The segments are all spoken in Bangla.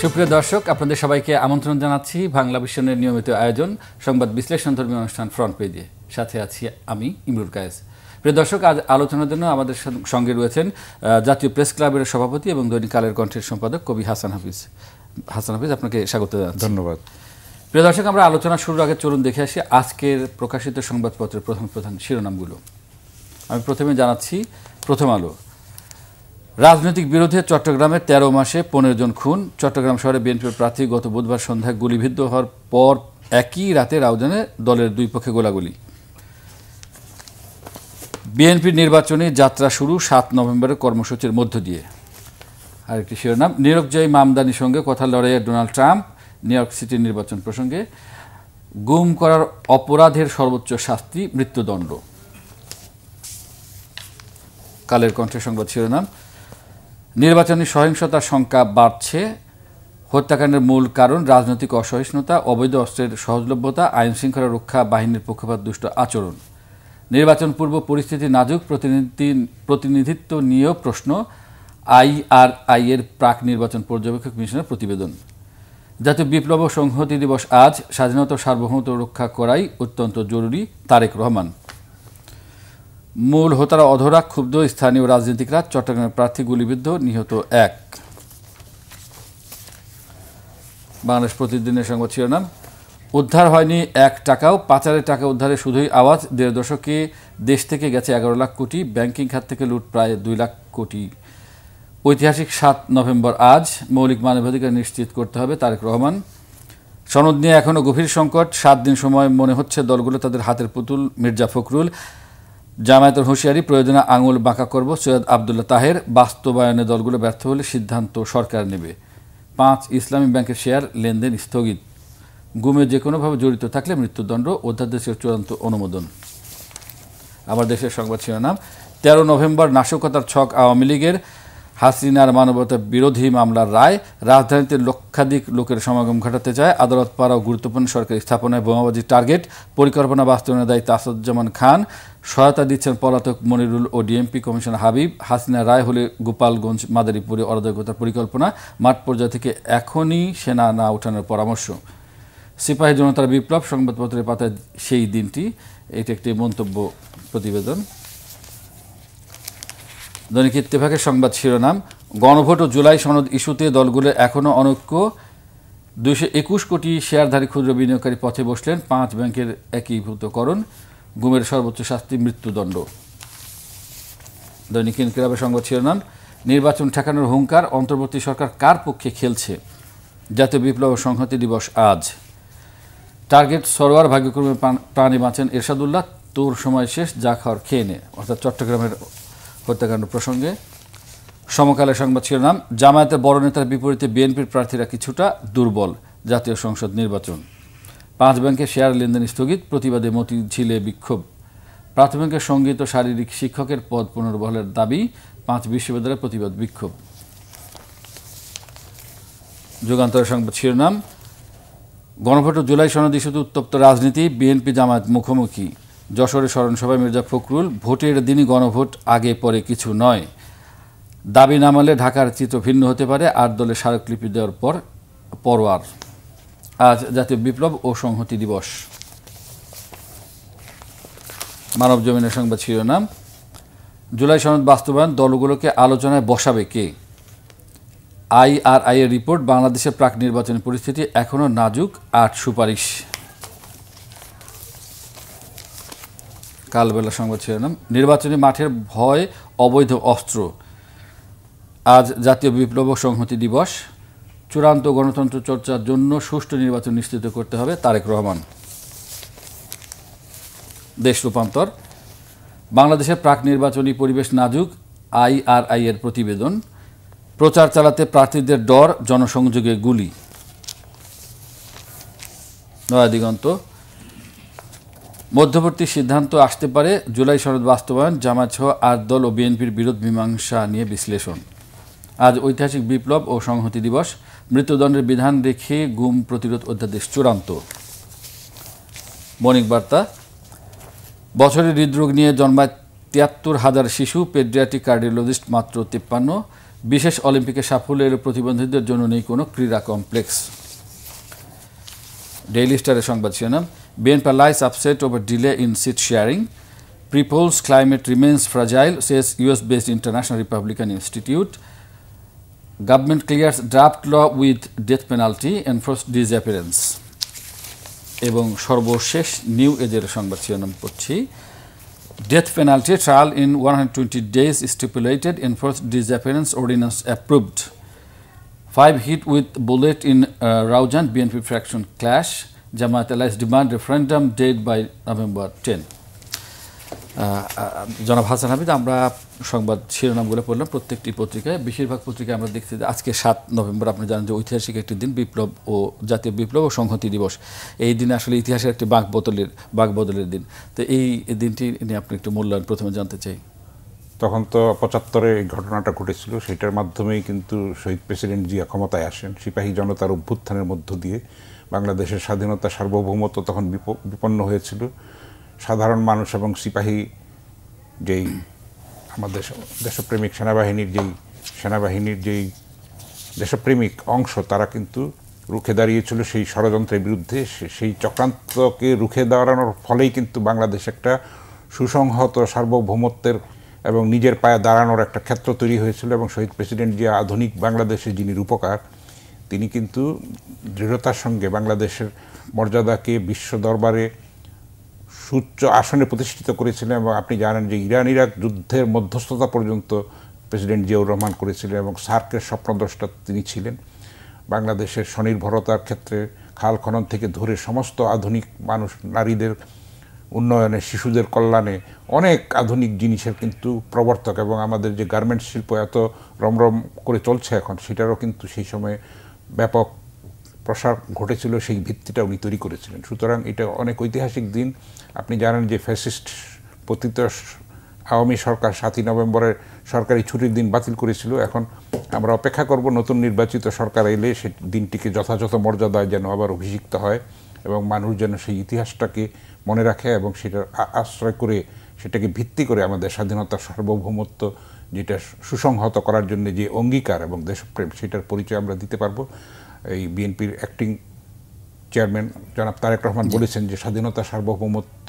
সুপ্রিয় দর্শক, আপনাদের সবাইকে আমন্ত্রণ জানাচ্ছি বাংলা ভিশনের নিয়মিত আয়োজন সংবাদ বিশ্লেষণধর্মী অনুষ্ঠান ফ্রন্ট পেজে। সাথে আছি আমি ইমরুল কায়েস। প্রিয় দর্শক, আজ আলোচনার জন্য আমাদের সঙ্গে রয়েছেন জাতীয় প্রেস ক্লাবের সভাপতি এবং দৈনিক কালের কণ্ঠের সম্পাদক কবি হাসান হাফিজ। হাসান হাফিজ, আপনাকে স্বাগত জানাচ্ছি। ধন্যবাদ। প্রিয় দর্শক, আমরা আলোচনা শুরুর আগে চলুন দেখে আসি আজকের প্রকাশিত সংবাদপত্রের প্রধান শিরোনামগুলো। আমি প্রথমে জানাচ্ছি প্রথম আলো। রাজনৈতিক বিরোধে চট্টগ্রামে ১৩ মাসে ১৫ জন খুন। চট্টগ্রাম শহরে বিএনপির প্রার্থী গত বুধবার সন্ধ্যায় গুলিবিদ্ধ হওয়ার পর একই রাতে রাউজানে দলের দুই পক্ষে গোলাগুলি। বিএনপির নির্বাচনী যাত্রা শুরু ৭ নভেম্বরের কর্মসূচির মধ্য দিয়ে। আরেকটি শিরোনাম, নিয়োগ জয়ী মামদানির সঙ্গে কথা লড়াইয়ে ডোনাল্ড ট্রাম্প। নিউ ইয়র্ক সিটির নির্বাচন প্রসঙ্গে গুম করার অপরাধের সর্বোচ্চ শাস্তি মৃত্যুদণ্ড। কালের কণ্ঠের সংবাদ শিরোনাম, নির্বাচনী সহিংসতার সংখ্যা বাড়ছে। হত্যাকাণ্ডের মূল কারণ রাজনৈতিক অসহিষ্ণুতা, অবৈধ অস্ত্রের সহজলভ্যতা, আইন শৃঙ্খলা রক্ষা বাহিনীর পক্ষপাত দুষ্ট আচরণ। নির্বাচন পূর্ব পরিস্থিতি নাজুক, প্রতিনিধিত্ব নিয়েও প্রশ্ন। আইআরআই এর প্রাক নির্বাচন পর্যবেক্ষক মিশনের প্রতিবেদন। জাতীয় বিপ্লব ও সংহতি দিবস আজ। স্বাধীনতা ও সার্বভৌমত্ব রক্ষা করাই অত্যন্ত জরুরি, তারেক রহমান। মূল হোতারা অধরা, ক্ষুব্ধ স্থানীয় রাজনীতিকরা। চট্টগ্রামের প্রার্থী গুলিবিদ্ধ, নিহত ১। বাংলাদেশ প্রতিদিনের সংবাদ শিরোনাম, উদ্ধার হয়নি ১ টাকাও। পাচারের টাকা উদ্ধারে শুধুই আওয়াজ। ১.৫ দশকে দেশ থেকে গেছে ১১ লাখ কোটি। ব্যাংকিং খাত থেকে লুট প্রায় ২ লাখ কোটি। ঐতিহাসিক ৭ নভেম্বর আজ। মৌলিক মানবাধিকার নিশ্চিত করতে হবে, তারেক রহমান। সনদ নিয়ে এখনও গভীর সংকট। ৭ দিন সময় মনে হচ্ছে দলগুলো তাদের হাতের পুতুল, মির্জা ফখরুল। জামায়াতের হুঁশিয়ারি, প্রয়োজনে আঙুল বাঁকা করব, সৈয়দ আবদুল্লাহ তাহের। বাস্তবায়নে দলগুলো ব্যর্থ হলে সিদ্ধান্ত সরকার নেবে। ৫ ইসলামী ব্যাংকের শেয়ার লেনদেন স্থগিত। গুমে যে কোনোভাবে জড়িত থাকলে মৃত্যুদণ্ড, অধ্যাদেশের চূড়ান্ত অনুমোদন। আমার দেশের সংবাদ শিরোনাম, ১৩ নভেম্বর নাশকতার ছক আওয়ামী লীগের। হাসিনার মানবতা বিরোধী মামলার রায়। রাজধানীতে লক্ষাধিক লোকের সমাগম ঘটাতে চায়। আদালত পাড়াও গুরুত্বপূর্ণ সরকারি স্থাপনায় বোমাবাজির টার্গেট। পরিকল্পনা বাস্তবায়নের দায়িত্ব আসাদুজ্জামান খান। সহায়তা দিচ্ছেন পলাতক মনিরুল ও ডিএমপি কমিশনার হাবিব। হাসিনার রায় হলে গোপালগঞ্জ, মাদারীপুরে অরাজকতার পরিকল্পনা। মাঠ পর্যায় থেকে এখনই সেনা না ওঠানোর পরামর্শ। সিপাহী জনতার বিপ্লব, সংবাদপত্রের পাতায় সেই দিনটি। এটি একটি মন্তব্য প্রতিবেদন। দৈনিক ইত্তেফাকের সংবাদ শিরোনাম, গণভোট ও জুলাই সনদ ইস্যুতে দলগুলো এখনও অনৈক্য। ২২১ কোটি শেয়ারধারী ক্ষুদ্র বিনিয়োগকারী পথে বসলেন। ৫ ব্যাংকের একীভূতকরণ। গুমের সর্বোচ্চ শাস্তি মৃত্যুদণ্ড। দৈনিক ইনকিলাবের সংবাদ শিরোনাম, নির্বাচন ঠেকানোর হুঙ্কার। অন্তর্বর্তী সরকার কার পক্ষে খেলছে। জাতীয় বিপ্লব ও সংহতি দিবস আজ। টার্গেট সরোয়ার, ভাগ্যক্রমে প্রাণে বাঁচেন এরশাদুল্লাহ। তোর সময় শেষ, যা খাওয়ার খেয়ে নে। অর্থাৎ চট্টগ্রামের হত্যাকাণ্ড প্রসঙ্গে। সমকালের সংবাদ শিরোনাম, জামায়াতের বড় নেতার বিপরীতে বিএনপির প্রার্থীরা কিছুটা দুর্বল। জাতীয় সংসদ নির্বাচন। ৫ ব্যাংকের শেয়ার লেনদেন স্থগিত। প্রতিবাদে মতিঝিলে বিক্ষোভ। প্রাথমিকের সঙ্গীত ও শারীরিক শিক্ষকের পদ পুনর্বহালের দাবি। ৫ বিশ্ববিদ্যালয়ের প্রতিবাদ বিক্ষোভ। যুগান্তরের সংবাদ শিরোনাম, গণভোট ও জুলাই সনদ ইস্যুতে উত্তপ্ত রাজনীতি। বিএনপি জামায়াত মুখোমুখি। যশোরে স্মরণসভায় মির্জা ফখরুল। ভোটের দিনই গণভোট, আগে পরে কিছু নয়। দাবি না মানলে ঢাকার চিত্র ভিন্ন হতে পারে। ৮ দলে স্মারকলিপি দেওয়ার পর পরোয়ার। আজ জাতীয় বিপ্লব ও সংহতি দিবস। মানব জমিনের সংবাদ শিরোনাম, জুলাই সনদ বাস্তবায়ন দলগুলোকে আলোচনায় বসাবে কে। আইআরআই এর রিপোর্ট, বাংলাদেশের প্রাক নির্বাচনী পরিস্থিতি এখনও নাজুক। ৮ সুপারিশ। কালবেলা সংবাদ শিরোনাম, নির্বাচনী মাঠের ভয়, অবৈধ অস্ত্র। আজ জাতীয় বিপ্লব ও সংহতি দিবস। চূড়ান্ত গণতন্ত্র চর্চার জন্য সুষ্ঠু নির্বাচন নিশ্চিত করতে হবে, তারেক রহমান। দেশ রূপান্তর, বাংলাদেশের প্রাক নির্বাচনী পরিবেশ নাজুক। আইআরআই এর প্রতিবেদন। প্রচার চালাতে প্রার্থীদের ডর, জনসংযোগে গুলি। নয়া দিগন্ত, মধ্যবর্তী সিদ্ধান্ত আসতে পারে। জুলাই সনদ বাস্তবায়ন, জামায়াত সহ ৮ দল ও বিএনপির বিরোধ মীমাংসা নিয়ে বিশ্লেষণ। আজ ঐতিহাসিক বিপ্লব ও সংহতি দিবস। মৃত্যুদণ্ডের বিধান রেখে গুম প্রতিরোধ অধ্যাদেশ চূড়ান্ত। বণিক বার্তা, বছরের হৃদরোগ নিয়ে জন্মায় ৭৩,০০০ শিশু। পেডিয়াট্রিক কার্ডিওলজিস্ট মাত্র ৫৩। বিশেষ অলিম্পিকে সাফল্যের প্রতিবন্ধীদের জন্য নেই কোনো ক্রীড়া কমপ্লেক্স। ডেইলি স্টারের সংবাদ শিরোনাম, BNP lies upset over delay in seat sharing. Pre-polls climate remains fragile, says US-based International Republican Institute. Government clears draft law with death penalty, enforced disappearance. এবং সর্বশেষ নিউ এজের সংবাদ শিরোনাম পড়ছি, death penalty trial in 120 days stipulated, enforced disappearance ordinance approved. 5 hit with bullet in Raujan BNP faction clash. Jamaat allies demand referendum date by November 10. জনাব হাসান হামিদ, আমরা সংবাদ শিরোনামগুলো পড়লাম প্রত্যেকটি পত্রিকায়। বেশিরভাগ পত্রিকায় আমরা দেখছি যে আজকে 7 নভেম্বর, আপনি জানেন যে ঐতিহাসিক একটি দিন, বিপ্লব ও জাতীয় বিপ্লব ও সংহতি দিবস। এই দিনে আসলে ইতিহাসের একটি বাঁকবদলের দিন। তো এই দিনটি নিয়ে আপনি একটু মূল্যায়ন প্রথমে জানতে চাই। তখন তো 75-এ এই ঘটনাটা ঘটেছিল, সেটার মাধ্যমেই কিন্তু শহীদ প্রেসিডেন্ট জিয়া ক্ষমতায় আসেন। সিপাহী জনতার অভ্যুত্থানের মধ্য দিয়ে বাংলাদেশের স্বাধীনতা, সার্বভৌমত্ব তখন বিপন্ন হয়েছিল। সাধারণ মানুষ এবং সিপাহী, যেই আমাদের দেশপ্রেমিক সেনাবাহিনীর যেই দেশপ্রেমিক অংশ, তারা কিন্তু রুখে দাঁড়িয়েছিল সেই ষড়যন্ত্রের বিরুদ্ধে। সেই চক্রান্তকে রুখে দাঁড়ানোর ফলেই কিন্তু বাংলাদেশ একটা সুসংহত সার্বভৌমত্বের এবং নিজের পায়ে দাঁড়ানোর একটা ক্ষেত্র তৈরি হয়েছিল। এবং শহীদ প্রেসিডেন্ট জিয়া আধুনিক বাংলাদেশের যিনি রূপকার, তিনি কিন্তু দৃঢ়তার সঙ্গে বাংলাদেশের মর্যাদাকে বিশ্ব দরবারে সুউচ্চ আসনে প্রতিষ্ঠিত করেছিলেন। এবং আপনি জানেন যে ইরান ইরাক যুদ্ধের মধ্যস্থতা পর্যন্ত প্রেসিডেন্ট জিয়াউর রহমান করেছিলেন এবং সার্কের স্বপ্নদ্রষ্টা তিনি ছিলেন। বাংলাদেশের স্বনির্ভরতার ক্ষেত্রে খাল খনন থেকে ধরে সমস্ত আধুনিক মানুষ, নারীদের উন্নয়নে, শিশুদের কল্যাণে অনেক আধুনিক জিনিসের কিন্তু প্রবর্তক। এবং আমাদের যে গার্মেন্টস শিল্প এত রমরম করে চলছে এখন, সেটারও কিন্তু সেই সময়ে ব্যাপক প্রসার ঘটেছিল, সেই ভিত্তিটা উনি তৈরি করেছিলেন। সুতরাং এটা অনেক ঐতিহাসিক দিন। আপনি জানেন যে ফ্যাসিস্ট পতিত আওয়ামী সরকার 7ই নভেম্বরের সরকারি ছুটির দিন বাতিল করেছিল। এখন আমরা অপেক্ষা করব নতুন নির্বাচিত সরকার এলে সে দিনটিকে যথাযথ মর্যাদায় যেন আবার অভিষিক্ত হয় এবং মানুষ যেন সেই ইতিহাসটাকে মনে রাখে এবং সেটার আশ্রয় করে, সেটাকে ভিত্তি করে আমাদের স্বাধীনতার সার্বভৌমত্ব যেটা সুসংহত করার জন্য যে অঙ্গীকার এবং দেশপ্রেম, সেটার পরিচয় আমরা দিতে পারবো। এই বিএনপির অ্যাক্টিং চেয়ারম্যান জনাব তারেক রহমান বলেছেন যে স্বাধীনতা সার্বভৌমত্ব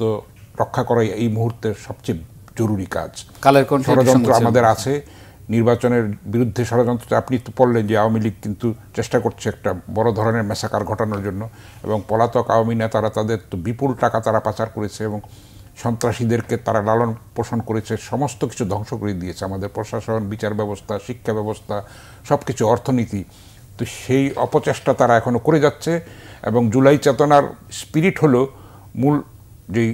রক্ষা করাই এই মুহূর্তের সবচেয়ে জরুরি কাজ। ষড়যন্ত্র আমাদের আছে, নির্বাচনের বিরুদ্ধে ষড়যন্ত্র। আপনি তো বললেন যে আওয়ামী লীগ কিন্তু চেষ্টা করছে একটা বড় ধরনের ম্যাসাকার ঘটানোর জন্য, এবং পলাতক আওয়ামী নেতারা তাদের তো বিপুল টাকা তারা পাচার করেছে এবং সন্ত্রাসীদেরকে তারা লালন পোষণ করেছে, সমস্ত কিছু ধ্বংস করে দিয়েছে। আমাদের প্রশাসন, বিচার ব্যবস্থা, শিক্ষা ব্যবস্থা, সব কিছু, অর্থনীতি। তো সেই অপচেষ্টা তারা এখনও করে যাচ্ছে। এবং জুলাই চেতনার স্পিরিট হলো মূল যেই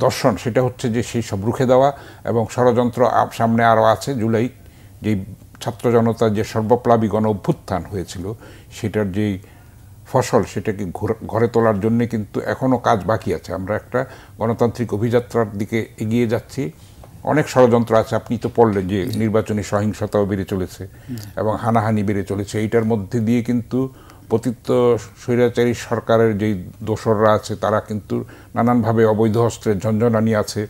দর্শন, সেটা হচ্ছে যে সেই সব রুখে দেওয়া এবং ষড়যন্ত্র সামনে আরও আছে। জুলাই যেই ছাত্র জনতার যে সর্বপ্লাবী গণ অভ্যুত্থান হয়েছিল, সেটার যেই ফসল, সেটাকে ঘরে তোলার জন্যে কিন্তু এখনও কাজ বাকি আছে। আমরা একটা গণতান্ত্রিক অভিযাত্রার দিকে এগিয়ে যাচ্ছি। অনেক ষড়যন্ত্র আছে। আপনি তো পড়লেন যে নির্বাচনী সহিংসতাও বেড়ে চলেছে এবং হানাহানি বেড়ে চলেছে। এইটার মধ্যে দিয়ে কিন্তু পতিত স্বৈরাচারী সরকারের যেই দোসররা আছে, তারা কিন্তু নানানভাবে অবৈধ অস্ত্রের ঝঞ্ঝনানি আছে।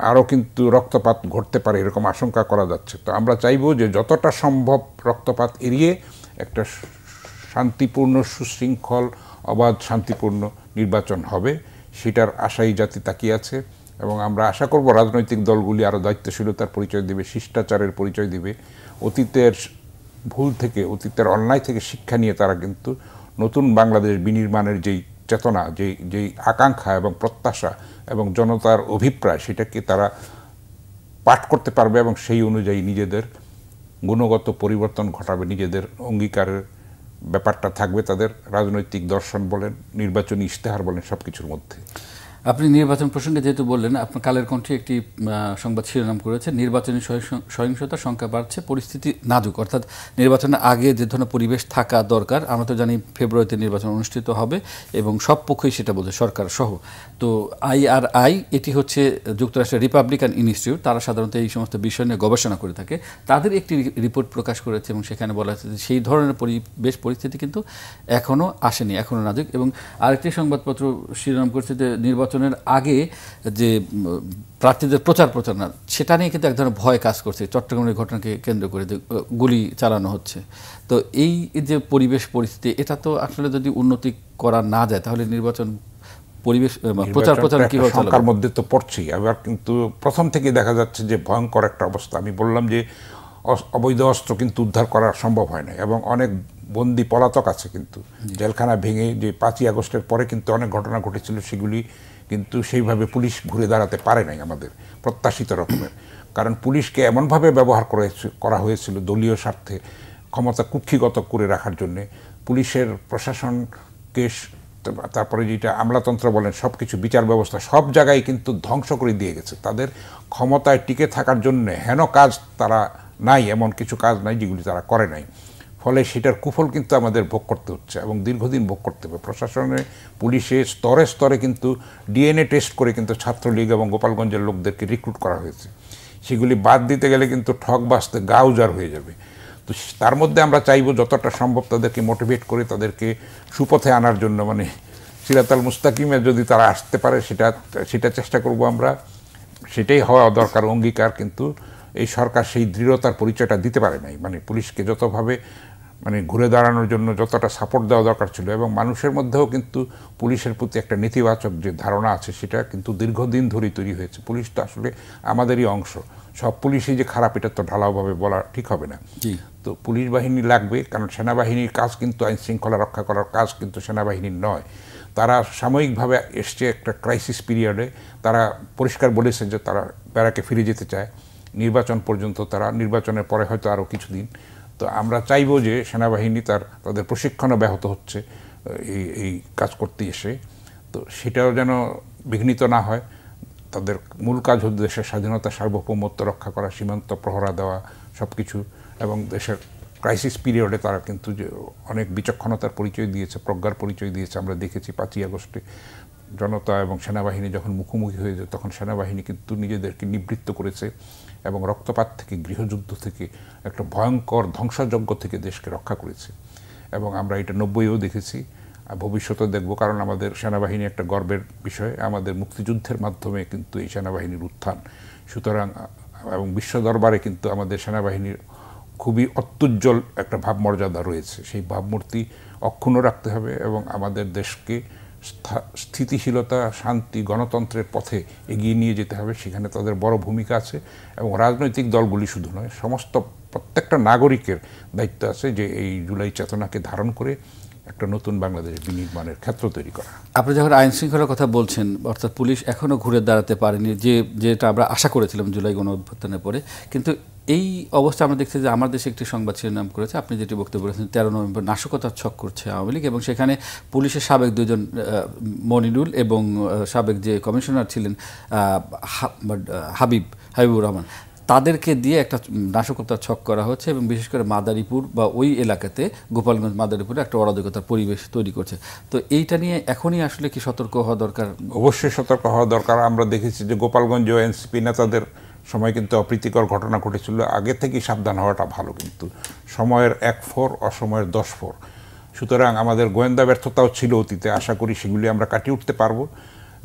আরও কিন্তু রক্তপাত ঘটতে পারে, এরকম আশঙ্কা করা যাচ্ছে। তো আমরা চাইব যে যতটা সম্ভব রক্তপাত এড়িয়ে একটা শান্তিপূর্ণ, সুশৃঙ্খল, অবাধ, শান্তিপূর্ণ নির্বাচন হবে, সেটার আশাই জাতি তাকিয়ে আছে। এবং আমরা আশা করব রাজনৈতিক দলগুলি আরও দায়িত্বশীলতার পরিচয় দেবে, শিষ্টাচারের পরিচয় দেবে। অতীতের ভুল থেকে, অতীতের অন্যায় থেকে শিক্ষা নিয়ে তারা কিন্তু নতুন বাংলাদেশ বিনির্মাণের যেই চেতনা, যেই আকাঙ্ক্ষা এবং প্রত্যাশা এবং জনতার অভিপ্রায়, সেটাকে তারা পাঠ করতে পারবে এবং সেই অনুযায়ী নিজেদের গুণগত পরিবর্তন ঘটাবে। নিজেদের অঙ্গীকারের ব্যাপারটা থাকবে তাদের রাজনৈতিক দর্শন বলেন, নির্বাচনী ইশতেহার বলেন, সব কিছুর মধ্যে। আপনি নির্বাচন প্রসঙ্গে যেহেতু বললেন, আপনার কালের কণ্ঠে একটি সংবাদ শিরোনাম করেছে, নির্বাচনী সহিংসতার সংখ্যা বাড়ছে, পরিস্থিতি নাজুক। অর্থাৎ নির্বাচনের আগে যে ধরনের পরিবেশ থাকা দরকার, আমরা তো জানি ফেব্রুয়ারিতে নির্বাচন অনুষ্ঠিত হবে এবং সব পক্ষই সেটা বোঝে, সরকার সহ। তো IRI, এটি হচ্ছে যুক্তরাষ্ট্রের রিপাবলিকান ইনস্টিটিউট, তারা সাধারণত এই সমস্ত বিষয় নিয়ে গবেষণা করে থাকে। তাদের একটি রিপোর্ট প্রকাশ করেছে এবং সেখানে বলা হয়েছে যে সেই ধরনের পরিস্থিতি কিন্তু এখনও আসেনি, এখনও নাজুক। এবং আরেকটি সংবাদপত্র শিরোনাম করেছে যে নির্বাচন নির্বাচনের আগে যে প্রার্থীদের প্রচারণা সেটা নিয়ে কিন্তু এক ধরনের ভয় কাজ করছে। চট্টগ্রামের ঘটনাকে কেন্দ্র করে গুলি চালানো হচ্ছে। তো এই যে পরিবেশ পরিস্থিতি, এটা তো আসলে যদি উন্নতি করা না যায় তাহলে নির্বাচন পরিবেশ প্রচার কিভাবে চলবে? সংখ্যার মধ্যে তো পড়ছেই। আবার কিন্তু প্রথম থেকে দেখা যাচ্ছে যে ভয়ঙ্কর একটা অবস্থা। আমি বললাম যে অবৈধ অস্ত্র কিন্তু উদ্ধার করা সম্ভব হয় না এবং অনেক বন্দী পলাতক আছে কিন্তু জেলখানা ভেঙে। যে 5ই আগস্টের পরে কিন্তু অনেক ঘটনা ঘটেছিল, সেগুলি কিন্তু সেইভাবে পুলিশ ঘুরে দাঁড়াতে পারে নাই আমাদের প্রত্যাশিত রকমের। কারণ পুলিশকে এমনভাবে ব্যবহার করা হয়েছিল দলীয় স্বার্থে, ক্ষমতা কুক্ষিগত করে রাখার জন্যে। পুলিশের প্রশাসনকে, তারপরে যেটা আমলাতন্ত্র বলেন, সব কিছু, বিচার ব্যবস্থা, সব জায়গায় কিন্তু ধ্বংস করে দিয়ে গেছে। তাদের ক্ষমতায় টিকে থাকার জন্য হেন কাজ তারা নাই, এমন কিছু কাজ নাই যেগুলি তারা করে নাই। ফলে সেটার কুফল কিন্তু আমাদের ভোগ করতে হচ্ছে এবং দীর্ঘদিন ভোগ করতে হবে। প্রশাসনে, পুলিশে স্তরে স্তরে কিন্তু ডিএনএ টেস্ট করে কিন্তু ছাত্রলীগ এবং গোপালগঞ্জের লোকদেরকে রিক্রুট করা হয়েছে। সেগুলি বাদ দিতে গেলে কিন্তু ঠক বাঁচতে গা উজাড় হয়ে যাবে। তো তার মধ্যে আমরা চাইব যতটা সম্ভব তাদেরকে মোটিভেট করে তাদেরকে সুপথে আনার জন্য, মানে সিরাতাল মুস্তাকিমে যদি তারা আসতে পারে সেটা চেষ্টা করব আমরা। সেটাই হওয়া দরকার, অঙ্গীকার। কিন্তু এই সরকার সেই দৃঢ়তার পরিচয়টা দিতে পারে নাই। মানে পুলিশকে যতভাবে ঘুরে দাঁড়ানোর জন্য যতটা সাপোর্ট দেওয়া দরকার ছিল, এবং মানুষের মধ্যেও কিন্তু পুলিশের প্রতি একটা নেতিবাচক যে ধারণা আছে সেটা কিন্তু দীর্ঘদিন ধরেই তৈরি হয়েছে। পুলিশ তো আসলে আমাদেরই অংশ। সব পুলিশই যে খারাপ এটা তো ঢালাওভাবে বলা ঠিক হবে না। তো পুলিশ বাহিনী লাগবে, কারণ সেনাবাহিনীর কাজ কিন্তু আইন শৃঙ্খলা রক্ষা করার কাজ কিন্তু সেনাবাহিনীর নয়। তারা সাময়িকভাবে এসছে একটা ক্রাইসিস পিরিয়ডে। তারা পরিষ্কার বলেছে যে তারা ব্যারাকে ফিরে যেতে চায় নির্বাচন পর্যন্ত, তারা নির্বাচনের পরে হয়তো আরও কিছুদিন। তো আমরা চাইব যে সেনাবাহিনী তাদের প্রশিক্ষণও ব্যাহত হচ্ছে এই কাজ করতে এসে, তো সেটাও যেন বিঘ্নিত না হয়। তাদের মূল কাজ হচ্ছে দেশের স্বাধীনতা, সার্বভৌমত্ব রক্ষা করা, সীমান্ত প্রহরা দেওয়া, সব কিছু। এবং দেশের ক্রাইসিস পিরিয়ডে তারা কিন্তু যে অনেক বিচক্ষণতার পরিচয় দিয়েছে, প্রজ্ঞার পরিচয় দিয়েছে। আমরা দেখেছি 5ই আগস্টে জনতা এবং সেনাবাহিনী যখন মুখোমুখি হয়ে যায়, তখন সেনাবাহিনী কিন্তু নিজেদেরকে নিবৃত্ত করেছে এবং রক্তপাত থেকে, গৃহযুদ্ধ থেকে, একটা ভয়ঙ্কর ধ্বংসযজ্ঞ থেকে দেশকে রক্ষা করেছে। এবং আমরা এটা 90-এও দেখেছি, ভবিষ্যতেও দেখব। কারণ আমাদের সেনাবাহিনী একটা গর্বের বিষয়। আমাদের মুক্তিযুদ্ধের মাধ্যমে কিন্তু এই সেনাবাহিনীর উত্থান। সুতরাং এবং বিশ্ব দরবারে কিন্তু আমাদের সেনাবাহিনীর খুবই অত্যুজ্জ্বল একটা ভাবমর্যাদা রয়েছে। সেই ভাবমূর্তি অক্ষুণ্ণ রাখতে হবে এবং আমাদের দেশকে স্থিতিশীলতা, শান্তি, গণতন্ত্রের পথে এগিয়ে নিয়ে যেতে হবে। সেখানে তাদের বড় ভূমিকা আছে এবং রাজনৈতিক দলগুলি শুধু নয়, প্রত্যেকটা নাগরিকের দায়িত্ব আছে যে এই জুলাই চেতনাকে ধারণ করে একটা নতুন বাংলাদেশ বিনির্মাণের ক্ষেত্র তৈরি করা। আপনি যখন আইন শৃঙ্খলার কথা বলছেন, অর্থাৎ পুলিশ এখনও ঘুরে দাঁড়াতে পারেনি, যেটা আমরা আশা করেছিলাম জুলাই গণ অভ্যুত্থানের পরে। কিন্তু এই অবস্থা আমরা দেখছি যে আমার দেশে একটি সংবাদ শিরোনাম করেছে, আপনি যেটি বক্তব্য করেছেন, 13 নভেম্বর নাশকতার ছক করছে আওয়ামী লীগ, এবং সেখানে পুলিশের সাবেক 2 জন মনিরুল এবং সাবেক যে কমিশনার ছিলেন হাবিবুর রহমান, তাদেরকে দিয়ে একটা নাশকতার ছক করা হচ্ছে এবং বিশেষ করে মাদারীপুর বা ওই এলাকাতে, গোপালগঞ্জ মাদারীপুরে একটা অরাজকতার পরিবেশ তৈরি করছে। তো এইটা নিয়ে এখনই আসলে কি সতর্ক হওয়া দরকার? অবশ্যই সতর্ক হওয়া দরকার। আমরা দেখেছি যে গোপালগঞ্জ ও এনসিপি নেতাদের সময় কিন্তু অপ্রীতিকর ঘটনা ঘটেছিল। আগে থেকেই সাবধান হওয়াটা ভালো, কিন্তু সময়ের 1 ফোর, অসময়ের 10 ফোর। সুতরাং আমাদের গোয়েন্দা ব্যর্থতাও ছিল অতীতে। আশা করি সেগুলি আমরা কাটিয়ে উঠতে পারবো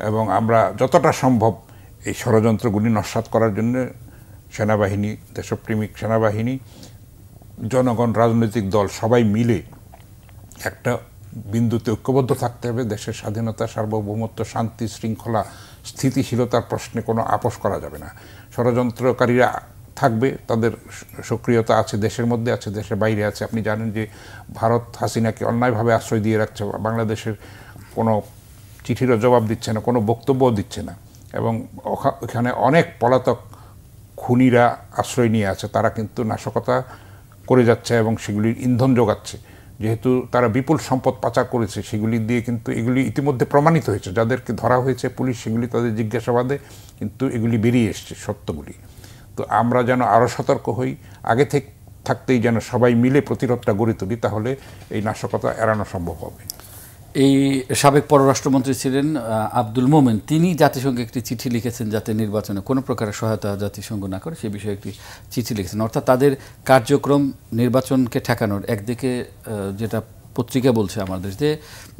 এবং আমরা যতটা সম্ভব এই ষড়যন্ত্রগুলি নস্যাৎ করার জন্য সেনাবাহিনী, দেশপ্রেমিক সেনাবাহিনী, জনগণ, রাজনৈতিক দল সবাই মিলে একটা বিন্দুতে ঐক্যবদ্ধ থাকতে হবে। দেশের স্বাধীনতা, সার্বভৌমত্ব, শান্তি, শৃঙ্খলা, স্থিতিশীলতার প্রশ্নে কোনো আপোষ করা যাবে না। ষড়যন্ত্রকারীরা থাকবে, তাদের সক্রিয়তা আছে, দেশের মধ্যে আছে, দেশের বাইরে আছে। আপনি জানেন যে ভারত হাসিনাকে অন্যায়ভাবে আশ্রয় দিয়ে রাখছে, বাংলাদেশের কোনো চিঠিরও জবাব দিচ্ছে না, কোনো বক্তব্যও দিচ্ছে না। এবং ওখানে অনেক পলাতক খুনিরা আশ্রয় নিয়ে আছে। তারা কিন্তু নাশকতা করে যাচ্ছে এবং সেগুলির ইন্ধন যোগাচ্ছে। যেহেতু তারা বিপুল সম্পদ পাচার করেছে, সেগুলি দিয়ে কিন্তু এগুলি ইতিমধ্যে প্রমাণিত হয়েছে। যাদেরকে ধরা হয়েছে পুলিশ, সেগুলি তাদের জিজ্ঞাসাবাদে কিন্তু এগুলি বেরিয়ে এসছে সত্যগুলি। তো আমরা যেন আরও সতর্ক হই, আগে থাকতেই যেন সবাই মিলে প্রতিরোধটা গড়ে তুলি, তাহলে এই নাশকতা এড়ানো সম্ভব হবে। এই সাবেক পররাষ্ট্রমন্ত্রী ছিলেন আব্দুল মোমেন, তিনি জাতিসংঘে একটি চিঠি লিখেছেন যাতে নির্বাচনে কোনো প্রকারের সহায়তা জাতিসংঘ না করে, সে বিষয়ে একটি চিঠি লিখেছেন। অর্থাৎ তাদের কার্যক্রম নির্বাচনকে ঠেকানোর, একদিকে যেটা পত্রিকা বলছে আমাদের যে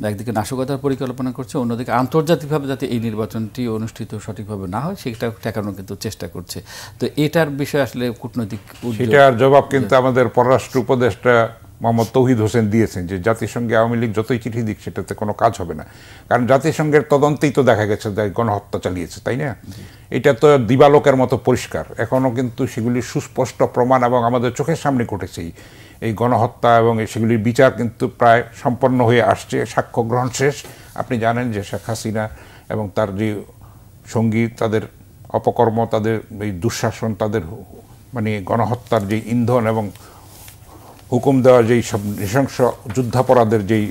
একদিকে নাশকতার পরিকল্পনা করছে, অন্যদিকে আন্তর্জাতিকভাবে যাতে এই নির্বাচনটি অনুষ্ঠিত সঠিকভাবে না হয় সেটা ঠেকানোর কিন্তু চেষ্টা করছে। তো এটার বিষয়ে আসলে কূটনৈতিক সেটার জবাব কিন্তু আমাদের পররাষ্ট্র উপদেষ্টা মোহাম্মদ তৌহিদ হোসেন দিয়েছেন যে জাতিসংঘে আওয়ামী লীগ যতই চিঠি দিক সেটাতে কোনো কাজ হবে না, কারণ জাতিসংঘের তদন্তেই তো দেখা গেছে যে গণহত্যা চালিয়েছে, তাই না? এটা তো দিবালোকের মতো পরিষ্কার। এখনও কিন্তু সেগুলির সুস্পষ্ট প্রমাণ এবং আমাদের চোখের সামনে ঘটেছে এই গণহত্যা, এবং সেগুলির বিচার কিন্তু প্রায় সম্পন্ন হয়ে আসছে, সাক্ষ্য গ্রহণ শেষ। আপনি জানেন যে শেখ হাসিনা এবং তার যে সঙ্গী, তাদের অপকর্ম, তাদের এই দুঃশাসন, তাদের মানে গণহত্যার যে ইন্ধন এবং হুকুম দেওয়া যেই সব নৃশংস যুদ্ধাপরাধের যেই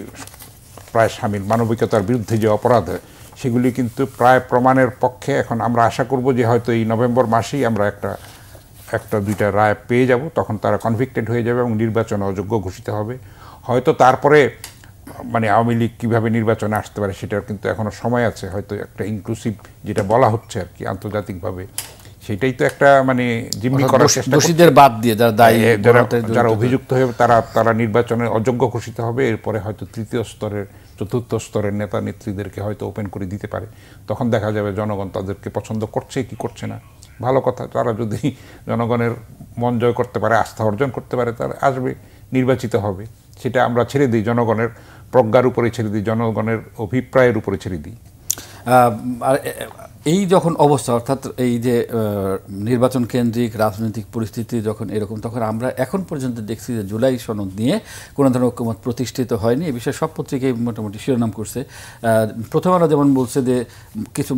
প্রায় সামিল, মানবিকতার বিরুদ্ধে যে অপরাধ, সেগুলি কিন্তু প্রায় প্রমাণের পক্ষে। এখন আমরা আশা করব যে হয়তো এই নভেম্বর মাসেই আমরা একটা দুইটা রায় পেয়ে যাব, তখন তারা কনভিক্টেড হয়ে যাবে এবং নির্বাচনে অযোগ্য ঘোষিত হবে। হয়তো তারপরে মানে আওয়ামী লীগ কীভাবে নির্বাচনে আসতে পারে সেটার কিন্তু এখনও সময় আছে। হয়তো একটা ইনক্লুসিভ যেটা বলা হচ্ছে আর কি আন্তর্জাতিকভাবে, সেটাই তো একটা মানে জিম্মি করার চেষ্টা, দোষীদের বাদ দিয়ে যারা অভিযুক্ত হয়ে তারা নির্বাচনে অযোগ্য ঘোষিত হবে। এরপরে হয়তো তৃতীয় স্তরের, চতুর্থ স্তরের নেতা নেত্রীদেরকে হয়তো ওপেন করে দিতে পারে। তখন দেখা যাবে জনগণ তাদেরকে পছন্দ করছে কি করছে না। ভালো কথা, তারা যদি জনগণের মন জয় করতে পারে, আস্থা অর্জন করতে পারে, তারা আসবে, নির্বাচিত হবে। সেটা আমরা ছেড়ে দিই, জনগণের প্রজ্ঞার উপরে ছেড়ে দিই, জনগণের অভিপ্রায়ের উপরে ছেড়ে দিই। আর এই যখন অবস্থা, অর্থাৎ এই যে নির্বাচন কেন্দ্রিক রাজনৈতিক পরিস্থিতি যখন এরকম, তখন আমরা এখন পর্যন্ত দেখছি যে জুলাই সনদ নিয়ে কোনো ধরনের ঐক্যমত প্রতিষ্ঠিত হয়নি। এ বিষয়ে সব পত্রিকায় মোটামুটি শিরোনাম করছে। প্রথম আলো যেমন বলছে যে কিছু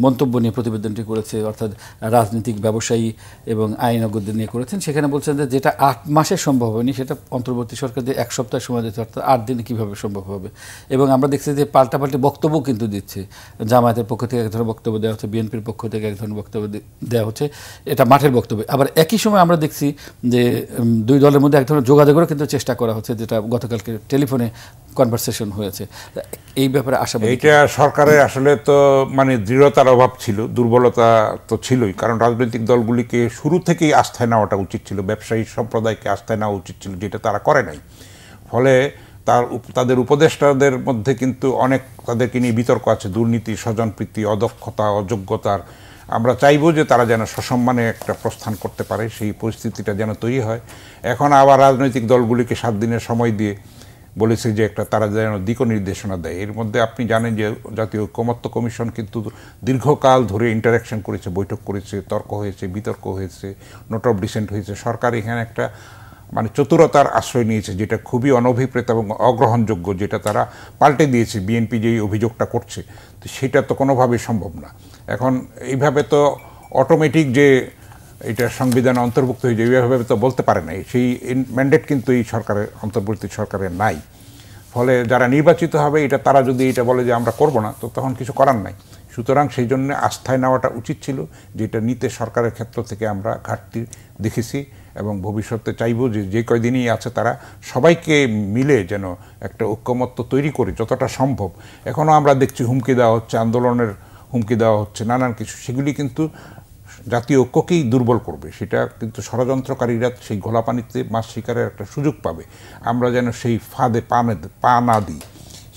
মন্তব্য নিয়ে প্রতিবেদনটি করেছে, অর্থাৎ রাজনৈতিক ব্যবসায়ী এবং আইনজ্ঞদের নিয়ে করেছেন। সেখানে বলছেন যে যেটা 8 মাসে সম্ভব হয়নি সেটা অন্তর্বর্তী সরকার যে 1 সপ্তাহ সময় দিচ্ছে, অর্থাৎ 8 দিনে কীভাবে সম্ভব হবে। এবং আমরা দেখছি যে পাল্টাপাল্টি বক্তব্য কিন্তু দিচ্ছে, জামায়াতের পক্ষ থেকে এক ধরনের বক্তব্য দেওয়া হচ্ছে, বিএনপির পক্ষ থেকে এক ধরনের বক্তব্য দেওয়া হচ্ছে, এটা মাঠের বক্তব্য। আবার একই সময় আমরা দেখছি যে দুই দলের মধ্যে এক ধরনের যোগাযোগেরও কিন্তু চেষ্টা করা হচ্ছে, যেটা গতকালকে টেলিফোনে কনভারসেশন হয়েছে। এই ব্যাপারে আশাবাদী? এইটা সরকারের আসলে তো মানে দৃঢ়তার অভাব ছিল, দুর্বলতা তো ছিলই, কারণ রাজনৈতিক দলগুলিকে শুরু থেকেই আস্থায় নেওয়াটা উচিত ছিল, ব্যবসায়ী সম্প্রদায়কে আস্থায় নেওয়া উচিত ছিল, যেটা তারা করে নাই। ফলে তাদের উপদেষ্টাদের মধ্যে কিন্তু অনেক তাদেরকে নিয়ে বিতর্ক আছে, দুর্নীতি, স্বজনপ্রীতি, অদক্ষতা, অযোগ্যতার। আমরা চাইব যে তারা যেন সসম্মানে একটা প্রস্থান করতে পারে, সেই পরিস্থিতিটা যেন তৈরি হয়। এখন আবার রাজনৈতিক দলগুলিকে 7 দিনের সময় দিয়ে বলেছে যে তারা যেন দিক নির্দেশনা দেয়। এর মধ্যে আপনি জানেন যে জাতীয় ঐকমত্য কমিশন কিন্তু দীর্ঘকাল ধরে ইন্টারাকশন করেছে, বৈঠক করেছে, তর্ক হয়েছে, বিতর্ক হয়েছে, নোট অফ ডিসেন্ট হয়েছে। সরকার এখানে একটা মানে চতুরতার আশ্রয় নিয়েছে, যেটা খুবই অনভিপ্রেত এবং অগ্রহণযোগ্য, যেটা তারা পাল্টে দিয়েছে। বিএনপি যেই অভিযোগটা করছে, তো সেটা তো কোনোভাবেই সম্ভব না। এখন এইভাবে তো অটোমেটিক যে এটা সংবিধানে অন্তর্ভুক্ত হয়ে যায় এইভাবে তো বলতে পারে নাই, সেই ম্যান্ডেট কিন্তু এই সরকারের, অন্তর্বর্তী সরকারের নাই। ফলে যারা নির্বাচিত হবে এটা তারা যদি এটা বলে যে আমরা করব না, তো তখন কিছু করার নাই। সুতরাং সেই জন্য আস্থায় নেওয়াটা উচিত ছিল, যেটা নিতে সরকারের ক্ষেত্র থেকে আমরা ঘাটতি দেখেছি এবং ভবিষ্যতে চাইব যে কয়দিনই আছে তারা সবাইকে মিলে যেন একটা ঐক্যমত্য তৈরি করে যতটা সম্ভব। এখনও আমরা দেখছি হুমকি দেওয়া হচ্ছে, আন্দোলনের হুমকি দেওয়া হচ্ছে, নানান কিছু, সেগুলি কিন্তু জাতীয় ঐক্যকেই দুর্বল করবে। সেটা কিন্তু ষড়যন্ত্রকারীরা সেই ঘোলাপানিতে মাছ শিকারের একটা সুযোগ পাবে। আমরা যেন সেই ফাঁদে পা না দিই,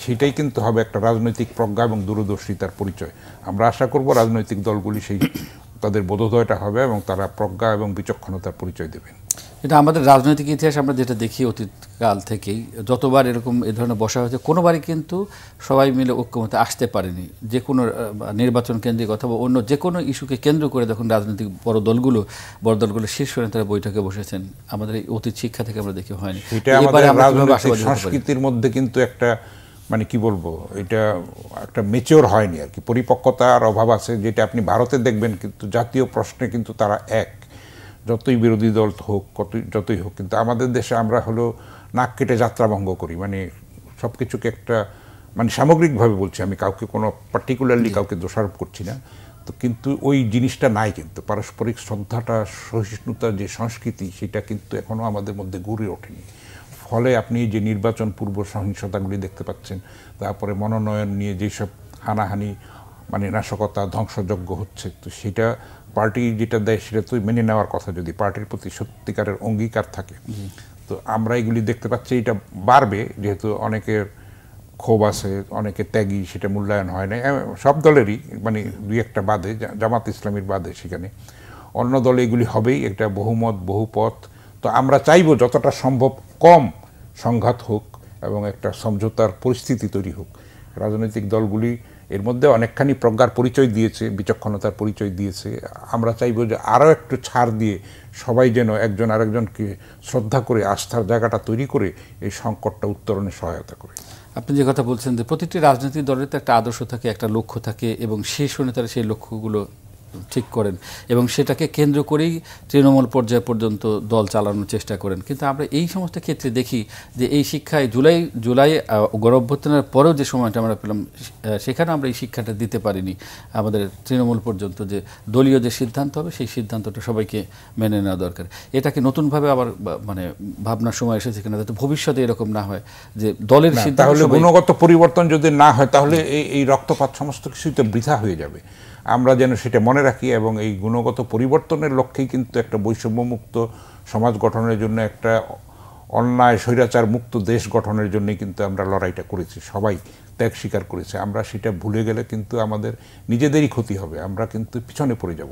সেটাই কিন্তু হবে একটা রাজনৈতিক প্রজ্ঞা এবং দূরদর্শিতার পরিচয়। আমরা আশা করব রাজনৈতিক দলগুলি সেই তাদের বোধোদয়টা হবে এবং তারা প্রজ্ঞা এবং বিচক্ষণতার পরিচয় দেবেন। এটা আমাদের রাজনৈতিক ইতিহাস আমরা যেটা দেখি অতীতকাল থেকেই, যতবার এরকম এ ধরনের বসা হয়েছে কোনোবারই কিন্তু সবাই মিলে ঐক্যমতে আসতে পারেনি। যে কোনো নির্বাচন কেন্দ্রিক অথবা অন্য যে কোনো ইস্যুকে কেন্দ্র করে যখন রাজনৈতিক বড় দলগুলো শীর্ষ নেতারা বৈঠকে বসেছেন, আমাদের এই অতীত শিক্ষা থেকে আমরা দেখি হয়নি। এটা আমাদের রাজনৈতিক সংস্কৃতির মধ্যে কিন্তু একটা মানে কি বলবো, এটা একটা ম্যাচিওর হয়নি আর কি, পরিপক্কতার অভাব আছে। যেটা আপনি ভারতে দেখবেন, কিন্তু জাতীয় প্রশ্নে কিন্তু তারা এক, যতই বিরোধী দল হোক, যতই হোক। কিন্তু আমাদের দেশে আমরা হলো নাক কেটে যাত্রাভঙ্গ করি, মানে সব কিছুকে একটা মানে সামগ্রিকভাবে বলছি, আমি কাউকে কোনো পার্টিকুলারলি কাউকে দোষারোপ করছি না, তো কিন্তু ওই জিনিসটা নাই। কিন্তু পারস্পরিক শ্রদ্ধাটা, সহিষ্ণুতার যে সংস্কৃতি, সেটা কিন্তু এখনও আমাদের মধ্যে গড়ে ওঠেনি। ফলে আপনি যে নির্বাচন পূর্ব সহিংসতাগুলি দেখতে পাচ্ছেন, তারপরে মনোনয়ন নিয়ে যেসব হানাহানি, মানে নাশকতা, ধ্বংসযজ্ঞ হচ্ছে, তো সেটা পার্টি যেটা দেয় সেটা তো মেনে নেওয়ার কথা, যদি পার্টির প্রতি সত্যিকারের অঙ্গীকার থাকে। তো তো আমরা এগুলি দেখতে পাচ্ছি এটা বাড়বে, যেহেতু অনেকের ক্ষোভ আছে, অনেকে ত্যাগী, সেটা মূল্যায়ন হয় না সব দলেরই, মানে দুই একটা বাদে, জামাত ইসলামীর বাদে। সেখানে অন্য দলে এগুলি হবেই, একটা বহুমত বহুপথ। তো আমরা চাইবো যতটা সম্ভব কম সংঘাত হোক এবং একটা সমঝোতার পরিস্থিতি তৈরি হোক। রাজনৈতিক দলগুলি এর মধ্যে অনেকখানি প্রজ্ঞার পরিচয় দিয়েছে, বিচক্ষণতার পরিচয় দিয়েছে। আমরা চাইবো যে আরও একটু ছাড় দিয়ে সবাই যেন একজন আরেকজনকে শ্রদ্ধা করে আস্থার জায়গাটা তৈরি করে এই সংকটটা উত্তরণে সহায়তা করে। আপনি যে কথা বলছেন যে প্রতিটি রাজনৈতিক দলের তো একটা আদর্শ থাকে, একটা লক্ষ্য থাকে, এবং সেই শুনে তারা সেই লক্ষ্যগুলো ঠিক করেন এবং সেটাকে কেন্দ্র করেই তৃণমূল পর্যায় পর্যন্ত দল চালানোর চেষ্টা করেন। কিন্তু আমরা এই সমস্ত ক্ষেত্রে দেখি যে এই শিক্ষায় জুলাই গণঅভ্যুত্থানের পরেও যে সময়টা আমরা পেলাম, সেখানে আমরা এই শিক্ষাটা দিতে পারিনি আমাদের তৃণমূল পর্যন্ত, যে দলীয় যে সিদ্ধান্ত হবে সেই সিদ্ধান্তটা সবাইকে মেনে নেওয়া দরকার। এটাকে নতুনভাবে আবার মানে ভাবনার সময় এসেছে কিনা, যাতে ভবিষ্যতে এরকম না হয় যে দলের সিদ্ধান্ত। তাহলে গুণগত পরিবর্তন যদি না হয় তাহলে এই রক্তপাত সমস্ত কিছুই তো বৃথা হয়ে যাবে। আমরা যেন সেটা মনে রাখি এবং এই গুণগত পরিবর্তনের লক্ষ্যেই কিন্তু একটা বৈষম্যমুক্ত সমাজ গঠনের জন্য, একটা অন্যায় স্বৈরাচার মুক্ত দেশ গঠনের জন্যই কিন্তু আমরা লড়াইটা করেছি, সবাই ত্যাগ স্বীকার করেছে। আমরা সেটা ভুলে গেলে কিন্তু আমাদের নিজেদেরই ক্ষতি হবে, আমরা কিন্তু পিছনে পড়ে যাব।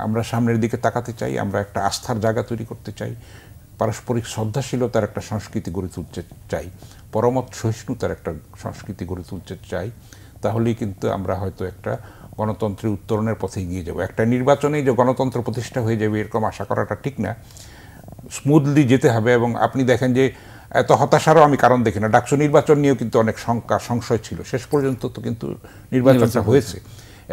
আমরা সামনের দিকে তাকাতে চাই, আমরা একটা আস্থার জায়গা তৈরি করতে চাই, পারস্পরিক শ্রদ্ধাশীলতার একটা সংস্কৃতি গড়ে তুলতে চাই, পরমত সহিষ্ণুতার একটা সংস্কৃতি গড়ে তুলতে চাই। তাহলেই কিন্তু আমরা হয়তো একটা গণতন্ত্রের উত্তরণের পথে এগিয়ে যাব। একটা নির্বাচনেই যে গণতন্ত্র প্রতিষ্ঠা হয়ে যাবে এরকম আশা করাটা ঠিক না, স্মুথলি যেতে হবে। এবং আপনি দেখেন যে এত হতাশারও আমি কারণ দেখি না। ডাকসু নির্বাচন নিয়েও কিন্তু অনেক শঙ্কা সংশয় ছিল, শেষ পর্যন্ত তো কিন্তু নির্বাচনটা হয়েছে।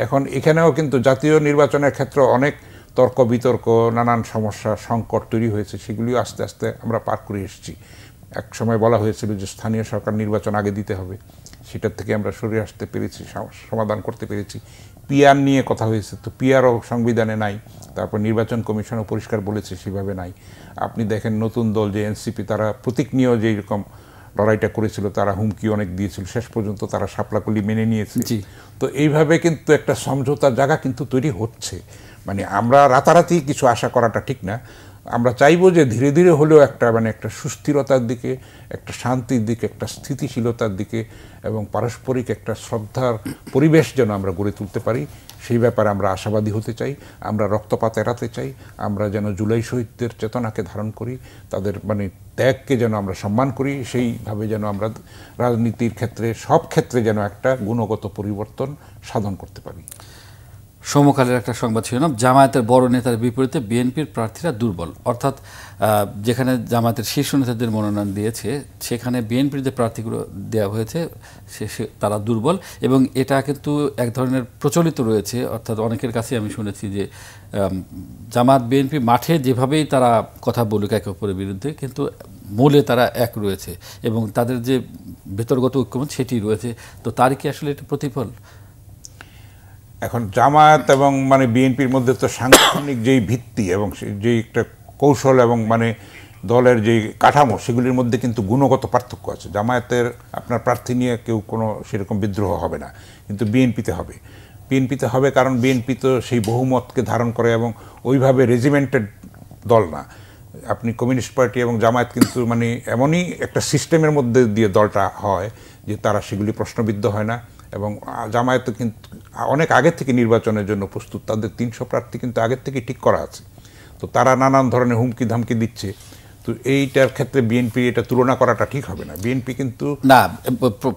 এখন এখানেও কিন্তু জাতীয় নির্বাচনের ক্ষেত্রে অনেক তর্ক বিতর্ক, নানান সমস্যা সংকট তৈরি হয়েছে, সেগুলিও আস্তে আস্তে আমরা পার করে এসেছি। এক সময় বলা হয়েছিল যে স্থানীয় সরকার নির্বাচন আগে দিতে হবে, সেটার থেকে আমরা সরে আসতে পেরেছি, সমাধান করতে পেরেছি। পিআর নিয়ে কথা হয়েছে, তো পিআরও সংবিধানে নাই, তারপর নির্বাচন কমিশনও পরিষ্কার বলেছে সেভাবে নাই। আপনি দেখেন নতুন দল যে এনসিপি, তারা প্রতীক নিয়েও যেই রকম লড়াইটা করেছিল, তারা হুমকি অনেক দিয়েছিল, শেষ পর্যন্ত তারা শাপলাকলি মেনে নিয়েছে। তো এইভাবে কিন্তু একটা সমঝোতার জায়গা কিন্তু তৈরি হচ্ছে। মানে আমরা রাতারাতি কিছু আশা করাটা ঠিক না। আমরা চাইবো যে ধীরে ধীরে হলেও একটা মানে একটা সুস্থিরতার দিকে, একটা শান্তির দিকে, একটা স্থিতিশীলতার দিকে এবং পারস্পরিক একটা শ্রদ্ধার পরিবেশ যেন আমরা গড়ে তুলতে পারি, সেই ব্যাপারে আমরা আশাবাদী হতে চাই। আমরা রক্তপাত এড়াতে চাই। আমরা যেন জুলাই শহীদদের চেতনাকে ধারণ করি, তাদের মানে ত্যাগকে যেন আমরা সম্মান করি, সেইভাবে যেন আমরা রাজনীতির ক্ষেত্রে সব ক্ষেত্রে যেন একটা গুণগত পরিবর্তন সাধন করতে পারি। সমকালের একটা সংবাদ ছিল না, জামায়াতের বড় নেতার বিপরীতে বিএনপির প্রার্থীরা দুর্বল। অর্থাৎ যেখানে জামায়াতের শীর্ষ নেতাদের মনোনয়ন দিয়েছে, সেখানে বিএনপির যে প্রার্থীগুলো দেওয়া হয়েছে তারা দুর্বল। এবং এটা কিন্তু এক ধরনের প্রচলিত রয়েছে, অর্থাৎ অনেকের কাছে আমি শুনেছি যে জামায়াত বিএনপি মাঠে যেভাবেই তারা কথা বলুক একে অপরের বিরুদ্ধে, কিন্তু মূলে তারা এক রয়েছে এবং তাদের যে ভেতরগত ঐক্যমত সেটি রয়েছে। তো তারই কি আসলে এটা প্রতিফল? এখন জামায়াত এবং মানে বিএনপির মধ্যে তো সাংগঠনিক যেই ভিত্তি এবং যেই একটা কৌশল এবং মানে দলের যেই কাঠামো, সেগুলির মধ্যে কিন্তু গুণগত পার্থক্য আছে। জামায়াতের আপনার প্রার্থী নিয়ে কেউ কোনো সেরকম বিদ্রোহ হবে না, কিন্তু বিএনপিতে হবে। বিএনপিতে হবে কারণ বিএনপি তো সেই বহুমতকে ধারণ করে এবং ওইভাবে রেজিমেন্টেড দল না। আপনি কমিউনিস্ট পার্টি এবং জামায়াত কিন্তু মানে এমনই একটা সিস্টেমের মধ্যে দিয়ে দলটা হয় যে তারা সেগুলি প্রশ্নবিদ্ধ হয় না। এবং জামায়াত কিন্তু অনেক আগের থেকে নির্বাচনের জন্য প্রস্তুত, তাদের 300 প্রার্থী কিন্তু আগের থেকে ঠিক করা আছে। তো তারা নানান ধরনের হুমকি ধামকি দিচ্ছে। তো এইটার ক্ষেত্রে বিএনপি এটা তুলনা করাটা ঠিক হবে না। বিএনপি কিন্তু না,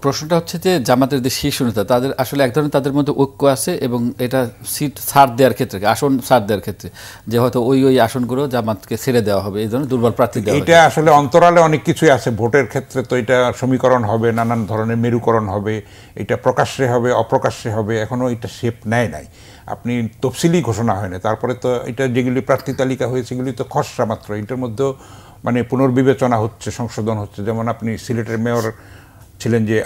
প্রশ্নটা হচ্ছে যে জামাতের যে শীর্ষ নেতা, তাদের আসলে এক ধরনের তাদের মধ্যে ঐক্য আছে এবং এটা সিট ছাড় দেওয়ার ক্ষেত্রে, আসন ছাড় দেওয়ার ক্ষেত্রে, যে হয়তো ওই আসনগুলো জামাতকে ছেড়ে দেওয়া হবে, এই ধরনের দুর্বল প্রার্থী দেওয়া। এটা আসলে অন্তরালে অনেক কিছুই আছে। ভোটের ক্ষেত্রে তো এটা সমীকরণ হবে, নানান ধরনের মেরুকরণ হবে, এটা প্রকাশ্যে হবে, অপ্রকাশ্যে হবে, এখনও এটা শেপ নেয় নাই, আপনি তফসিলি ঘোষণা হয় না। তারপরে তো এটা যেগুলি প্রার্থী তালিকা হয়েছে সেগুলি তো খসড়া মাত্র, এটার মধ্যেও মানে পুনর্বিবেচনা হচ্ছে, সংশোধন হচ্ছে। যেমন আপনি সিলেটের মেয়র ছিলেন যে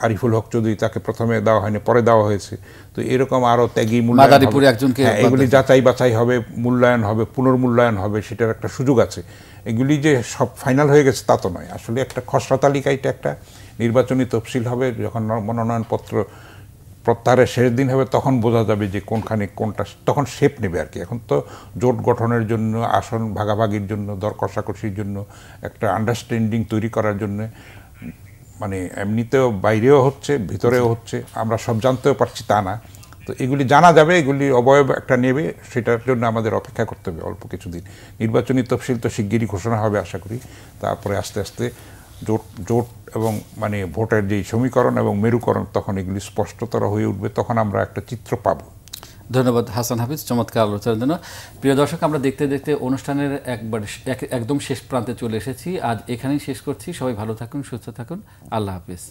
আরিফুল হক চৌধুরী, তাকে প্রথমে দেওয়া হয়নি, পরে দেওয়া হয়েছে। তো এরকম আরও ত্যাগী মূল্যায়ন, এগুলি যাচাই বাছাই হবে, মূল্যায়ন হবে, পুনর্মূল্যায়ন হবে, সেটার একটা সুযোগ আছে। এগুলি যে সব ফাইনাল হয়ে গেছে তা তো নয়। আসলে একটা খসড়া তালিকা, এটা একটা নির্বাচনী তফসিল হবে যখন মনোনয়নপত্র প্রত্যাহারের শেষ দিন হবে তখন বোঝা যাবে যে কোনখানে কোনটা তখন শেপ নেবে আর কি। এখন তো জোট গঠনের জন্য, আসন ভাগাভাগির জন্য, দর কষাকষির জন্য, একটা আন্ডারস্ট্যান্ডিং তৈরি করার জন্য, মানে এমনিতেও বাইরেও হচ্ছে, ভিতরেও হচ্ছে, আমরা সব জানতেও পারছি তা না। তো এগুলি জানা যাবে, এগুলি অবয়ব একটা নেবে, সেটার জন্য আমাদের অপেক্ষা করতে হবে অল্প কিছুদিন। নির্বাচনী তফসিল তো শিগগিরই ঘোষণা হবে আশা করি। তারপরে আস্তে আস্তে জোট এবং মানে ভোটের যেই সমীকরণ এবং মেরুকরণ, তখন এগুলি স্পষ্টতর হয়ে উঠবে, তখন আমরা একটা চিত্র পাবো। ধন্যবাদ হাসান হাফিজ চমৎকার আলোচনার জন্য। প্রিয় দর্শক, আমরা দেখতে দেখতে অনুষ্ঠানের একদম শেষ প্রান্তে চলে এসেছি। আজ এখানেই শেষ করছি। সবাই ভালো থাকুন, সুস্থ থাকুন। আল্লাহ হাফিজ।